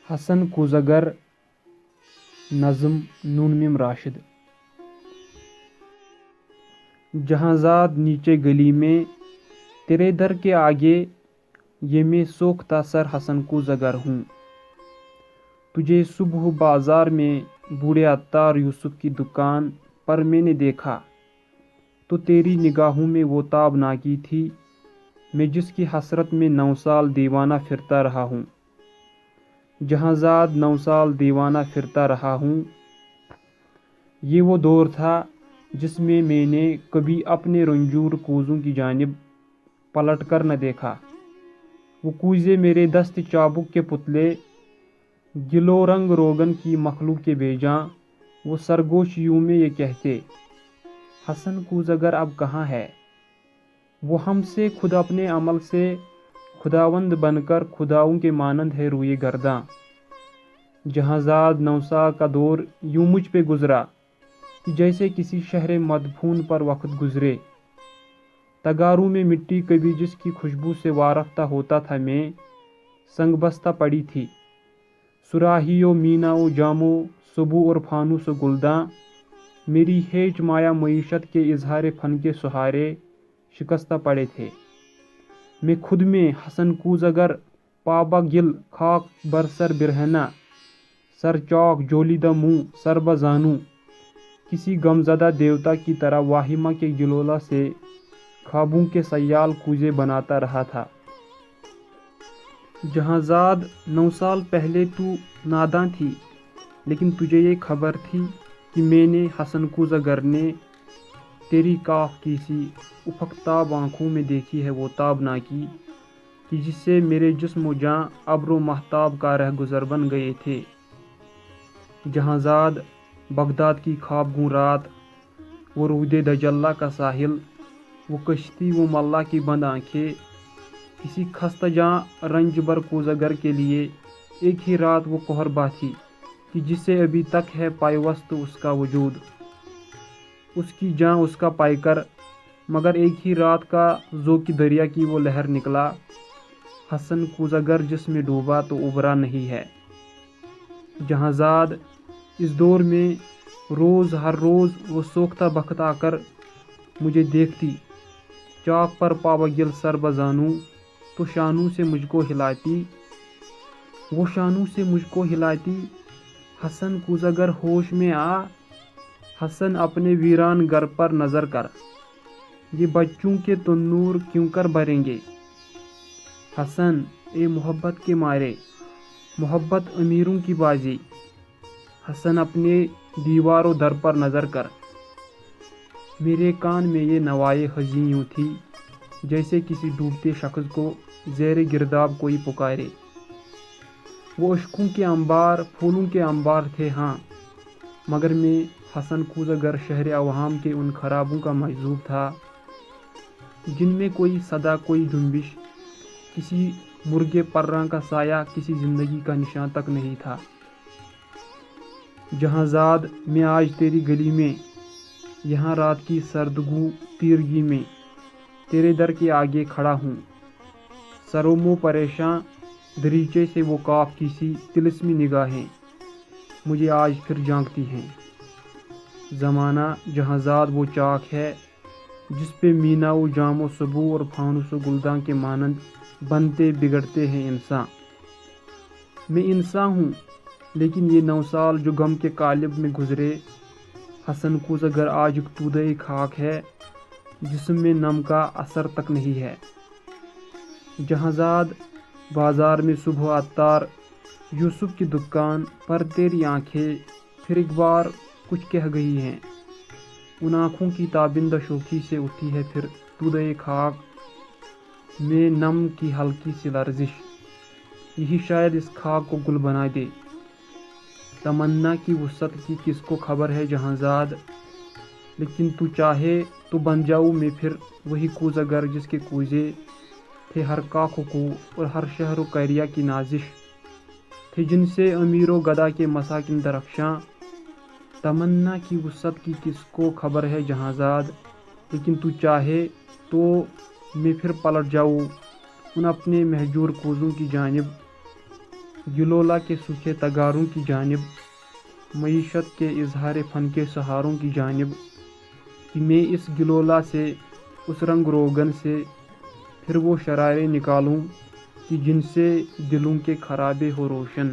حسن کوزگر نظم نون میم راشد۔ جہاں نیچے گلی میں تیرے در کے آگے، یہ میں سوکھتا سر حسن کوزگر ہوں۔ تجھے صبح بازار میں بوڑھے عطار یوسف کی دکان پر میں نے دیکھا، تو تیری نگاہوں میں وہ تابناکی تھی، میں جس کی حسرت میں 9 سال دیوانہ پھرتا رہا ہوں۔ جہاں 9 سال دیوانہ پھرتا رہا ہوں، یہ وہ دور تھا جس میں نے کبھی اپنے رنجور کوزوں کی جانب پلٹ کر نہ دیکھا۔ وہ کوزے میرے دست چابک کے پتلے، گلو رنگ روگن کی مخلوق کے بیجاں، وہ سرگوش یوں میں یہ کہتے، حسن کوزگر اب کہاں ہے؟ وہ ہم سے خود اپنے عمل سے خداوند بن کر خداؤں کے مانند ہے روئے گرداں۔ جہاں 9 سال کا دور یوں مجھ پہ گزرا کہ جیسے کسی شہر مدفون پر وقت گزرے۔ تگاروں میں مٹی کبھی جس کی خوشبو سے وارفتہ ہوتا تھا میں، سنگ بستہ پڑی تھی۔ سراہی و مینا و جام و سبو اور فانوس و گلداں، میری ہیچ مایا معیشت کے اظہار فن کے سہارے شکستہ پڑے تھے۔ میں خود میں حسن کوزگر پابا گل خاک برسر برہنہ، سر چاک جولیدہ منہ سر بزانوں، کسی غمزدہ دیوتا کی طرح واہمہ کے گلولا سے خوابوں کے سیال کوزے بناتا رہا تھا۔ جہاں 9 سال پہلے تو ناداں تھی، لیکن تجھے یہ خبر تھی کہ میں نے حسن کوزگر نے تیری کاف کی سی افق تاب آنکھوں میں دیکھی ہے وہ تابناکی کہ جس سے میرے جسم و جاں ابر و مہتاب کا رہ گزر بن گئے تھے۔ جہاں بغداد کی خواب گوں رات، وہ رود دجلہ کا ساحل، وہ کشتی وہ ملا کی بند آنکھیں، کسی خستہ جاں رنج بر کوزگر کے لیے ایک ہی رات وہ کہربا تھی کہ جس سے ابھی تک ہے پیوست اس کا وجود، اس کی جاں اس کا پیکر، مگر ایک ہی رات کا ذوق دریا کی وہ لہر نکلا۔ حسن کوزگر جس میں ڈوبا تو ابھرا نہیں ہے۔ جہاں اس دور میں ہر روز وہ سوختہ بخت آ کر مجھے دیکھتی، چاک پر پاوا گل سر بزانوں، تو شانوں سے مجھ کو ہلاتی، وہ شانوں سے مجھ کو ہلاتی، حسن کوزگر ہوش میں آ، حسن اپنے ویران گھر پر نظر کر، یہ بچوں کے تنور کیوں کر بھریں گے؟ حسن اے محبت کے مارے، محبت امیروں کی بازی، حسن اپنے دیوار و در پر نظر کر۔ میرے کان میں یہ نوائے حزیں یوں تھی جیسے کسی ڈوبتے شخص کو زیر گرداب کوئی پکارے۔ وہ اشکوں کے انبار پھولوں کے انبار تھے ہاں، مگر میں حسن کوزگر شہر اوہام کے ان خرابوں کا مجذوب تھا جن میں کوئی صدا کوئی جنبش، کسی مرغے پراں کا سایہ، کسی زندگی کا نشان تک نہیں تھا۔ جہاں میں آج تیری گلی میں، یہاں رات کی سردگو تیرگی میں تیرے در کے آگے کھڑا ہوں، سر و منہ پریشاں، دریچے سے وہ کاف کی سی طلسمی نگاہیں مجھے آج پھر جھانکتی ہیں۔ زمانہ جہاں وہ چاک ہے جس پہ مینا و جام و سبو اور فانوس و گلداں کے مانند بنتے بگڑتے ہیں انسان۔ میں انسان ہوں، لیکن یہ 9 سال جو غم کے قالب میں گزرے، حسن کوزگر آج ایک تودہ خاک ہے جسم میں نم کا اثر تک نہیں ہے۔ جہاں بازار میں صبح عطار یوسف کی دکان پر تیری آنکھیں پھر ایک بار کچھ کہہ گئی ہیں، ان آنکھوں کی تابندہ شوخی سے اٹھی ہے پھر تودہ خاک میں نم کی ہلکی سی لرزش، یہی شاید اس خاک کو گل بنا دے۔ تمنا کی وسعت کی کس کو خبر ہے جہاں لیکن تو چاہے تو بن جاؤں میں پھر وہی کوزگر جس کے کوزے تھے ہر کاخ و کو اور ہر شہر و قریہ کی نازش، تھے جن سے امیر و گدا کے مساکن درخشاں۔ تمنا کی وسعت کی کس کو خبر ہے جہاں لیکن تو چاہے تو میں پھر پلٹ جاؤں ان اپنے مہجور کوزوں کی جانب، گلولا کے سوکھے تگاروں کی جانب، معیشت کے اظہار فن کے سہاروں کی جانب، کہ میں اس گلولا سے، اس رنگ روگن سے پھر وہ شرارے نکالوں کہ جن سے دلوں کے خرابے ہو روشن۔